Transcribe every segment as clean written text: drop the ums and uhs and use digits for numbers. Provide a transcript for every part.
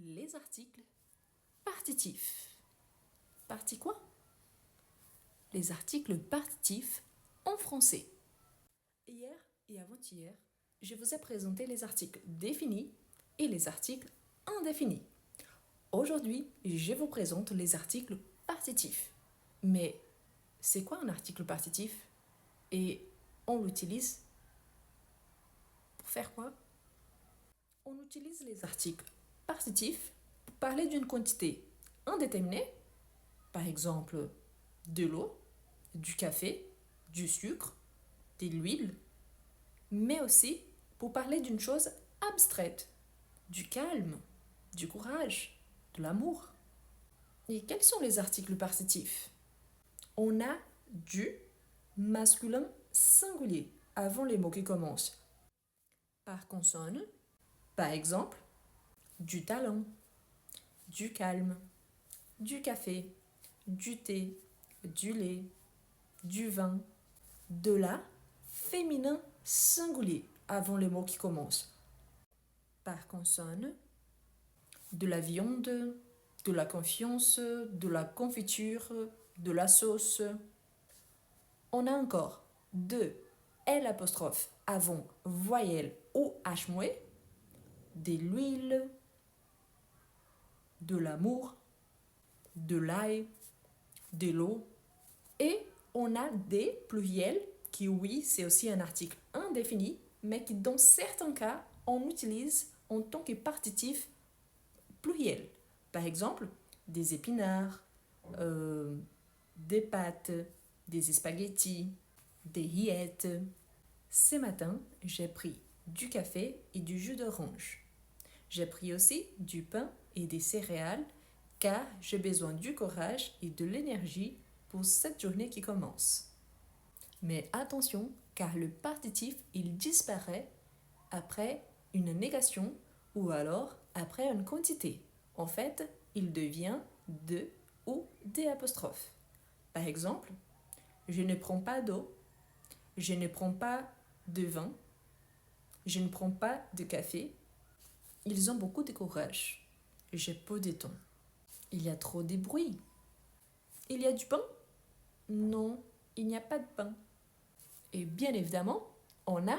les articles partitifs. Parti quoi? Les articles partitifs en français. Hier et avant-hier, je vous ai présenté les articles définis et les articles indéfinis. Aujourd'hui, je vous présente les articles partitifs. Mais c'est quoi un article partitif? Et on l'utilise pour faire quoi? On utilise les articles partitifs pour parler d'une quantité indéterminée, par exemple de l'eau, du café, du sucre, de l'huile, mais aussi pour parler d'une chose abstraite, du calme, du courage, de l'amour. Et quels sont les articles partitifs? On a du masculin singulier avant les mots qui commencent par consonne, par exemple, du talent, du calme, du café, du thé, du lait, du vin, de la féminin singulier avant les mots qui commencent par consonne, de la viande, de la confiance, de la confiture, de la sauce. On a encore de L apostrophe avant voyelle ou H muet, de l'huile, de l'amour, de l'ail, de l'eau. Et on a des pluriels qui, oui, c'est aussi un article indéfini, mais qui, dans certains cas, on utilise en tant que partitif pluriel. Par exemple, des épinards, des pâtes, des spaghettis, des rillettes. Ce matin, j'ai pris du café et du jus d'orange. J'ai pris aussi du pain et des céréales car j'ai besoin du courage et de l'énergie pour cette journée qui commence. Mais attention, car le partitif, il disparaît après une négation ou alors après une quantité. En fait, il devient de ou des apostrophes. Par exemple, je ne prends pas d'eau, je ne prends pas de vin, je ne prends pas de café. Ils ont beaucoup de courage. J'ai peu de temps. Il y a trop de bruit. Il y a du pain? Non, il n'y a pas de pain. Et bien évidemment, on a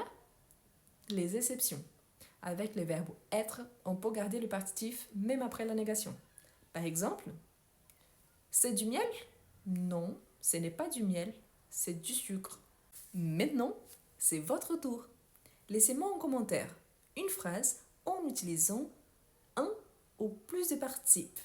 les exceptions. Avec le verbe être, on peut garder le partitif même après la négation. Par exemple, c'est du miel? Non, ce n'est pas du miel, c'est du sucre. Maintenant, c'est votre tour. Laissez-moi en commentaire une phrase en utilisant un ou plus de participes.